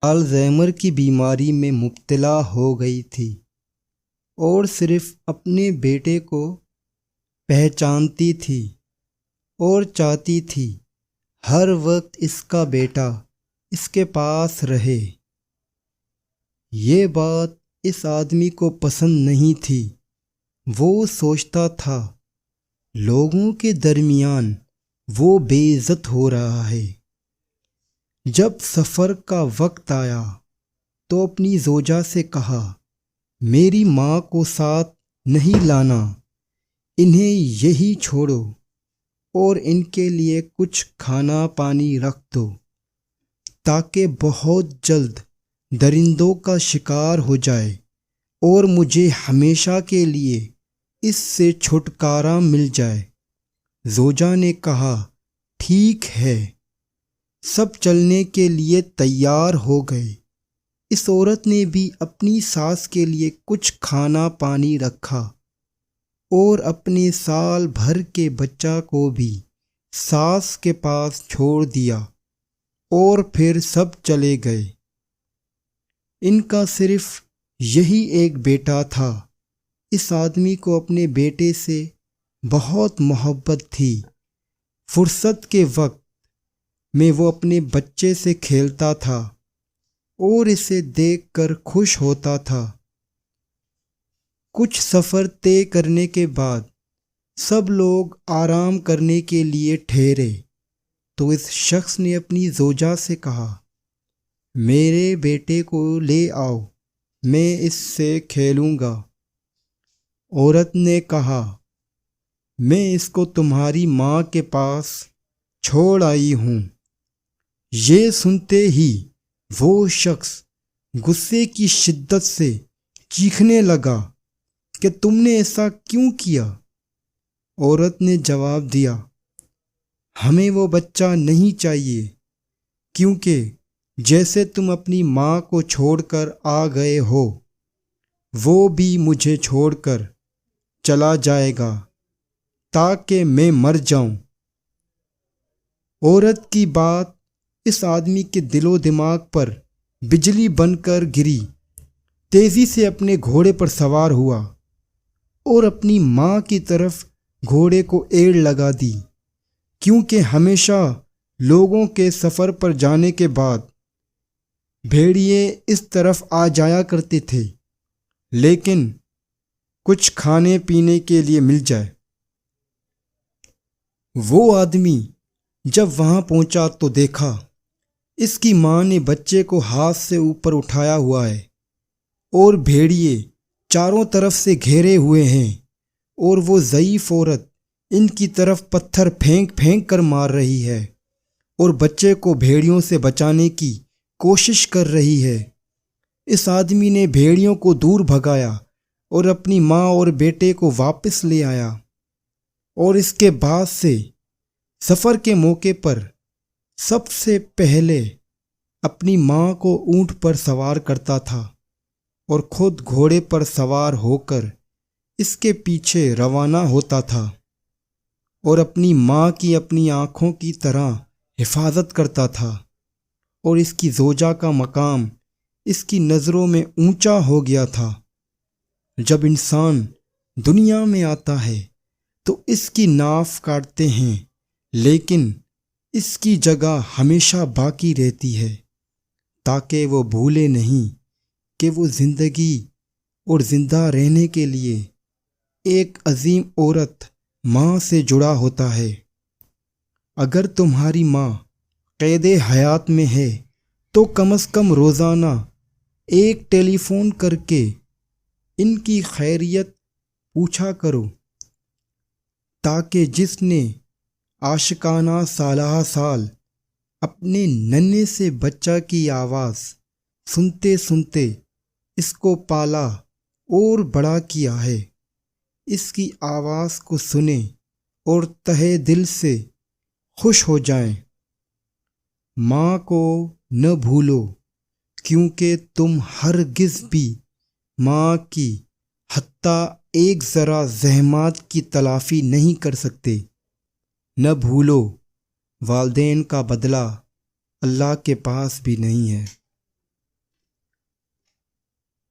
Alzheimer کی بیماری میں مبتلا ہو گئی تھی اور صرف اپنے بیٹے کو پہچانتی تھی اور چاہتی تھی ہر وقت اس کا بیٹا اس کے پاس رہے۔ یہ بات اس آدمی کو پسند نہیں تھی۔ وہ سوچتا تھا لوگوں کے درمیان وہ بے عزت ہو رہا ہے۔ جب سفر کا وقت آیا تو اپنی زوجہ سے کہا، میری ماں کو ساتھ نہیں لانا، انہیں یہی چھوڑو اور ان کے لیے کچھ کھانا پانی رکھ دو تاکہ بہت جلد درندوں کا شکار ہو جائے اور مجھے ہمیشہ کے لیے اس سے چھٹکارا مل جائے۔ زوجہ نے کہا، ٹھیک ہے۔ سب چلنے کے لیے تیار ہو گئے۔ اس عورت نے بھی اپنی ساس کے لیے کچھ کھانا پانی رکھا اور اپنے سال بھر کے بچہ کو بھی ساس کے پاس چھوڑ دیا اور پھر سب چلے گئے۔ ان کا صرف یہی ایک بیٹا تھا۔ اس آدمی کو اپنے بیٹے سے بہت محبت تھی۔ فرصت کے وقت میں وہ اپنے بچے سے کھیلتا تھا اور اسے دیکھ کر خوش ہوتا تھا۔ کچھ سفر طے کرنے کے بعد سب لوگ آرام کرنے کے لیے ٹھہرے تو اس شخص نے اپنی زوجہ سے کہا، میرے بیٹے کو لے آؤ، میں اس سے کھیلوں گا۔ عورت نے کہا، میں اس کو تمہاری ماں کے پاس چھوڑ آئی ہوں۔ یہ سنتے ہی وہ شخص غصے کی شدت سے چیخنے لگا کہ تم نے ایسا کیوں کیا؟ عورت نے جواب دیا، ہمیں وہ بچہ نہیں چاہیے، کیونکہ جیسے تم اپنی ماں کو چھوڑ کر آ گئے ہو، وہ بھی مجھے چھوڑ کر چلا جائے گا تاکہ میں مر جاؤں۔ عورت کی بات اس آدمی کے دل و دماغ پر بجلی بن کر گری۔ تیزی سے اپنے گھوڑے پر سوار ہوا اور اپنی ماں کی طرف گھوڑے کو ایڑ لگا دی، کیونکہ ہمیشہ لوگوں کے سفر پر جانے کے بعد بھیڑیے اس طرف آ جایا کرتے تھے، لیکن کچھ کھانے پینے کے لیے مل جائے۔ وہ آدمی جب وہاں پہنچا تو دیکھا اس کی ماں نے بچے کو ہاتھ سے اوپر اٹھایا ہوا ہے اور بھیڑیے چاروں طرف سے گھیرے ہوئے ہیں اور وہ ضعیف عورت ان کی طرف پتھر پھینک پھینک کر مار رہی ہے اور بچے کو بھیڑیوں سے بچانے کی کوشش کر رہی ہے۔ اس آدمی نے بھیڑیوں کو دور بھگایا اور اپنی ماں اور بیٹے کو واپس لے آیا، اور اس کے بعد سے سفر کے موقع پر سب سے پہلے اپنی ماں کو اونٹ پر سوار کرتا تھا اور خود گھوڑے پر سوار ہو کر اس کے پیچھے روانہ ہوتا تھا اور اپنی ماں کی اپنی آنکھوں کی طرح حفاظت کرتا تھا، اور اس کی زوجہ کا مقام اس کی نظروں میں اونچا ہو گیا تھا۔ جب انسان دنیا میں آتا ہے تو اس کی ناف کاٹتے ہیں، لیکن اس کی جگہ ہمیشہ باقی رہتی ہے تاکہ وہ بھولے نہیں کہ وہ زندگی اور زندہ رہنے کے لیے ایک عظیم عورت ماں سے جڑا ہوتا ہے۔ اگر تمہاری ماں قید حیات میں ہے تو کم از کم روزانہ ایک ٹیلی فون کر کے ان کی خیریت پوچھا کرو، تاکہ جس نے عاشقانہ سالہ سال اپنے ننھے سے بچہ کی آواز سنتے سنتے اس کو پالا اور بڑا کیا ہے، اس کی آواز کو سنیں اور تہہ دل سے خوش ہو جائیں۔ ماں کو نہ بھولو، کیونکہ تم ہرگز بھی ماں کی حتیٰ ایک ذرا زحمات کی تلافی نہیں کر سکتے۔ نہ بھولو، والدین کا بدلہ اللہ کے پاس بھی نہیں ہے۔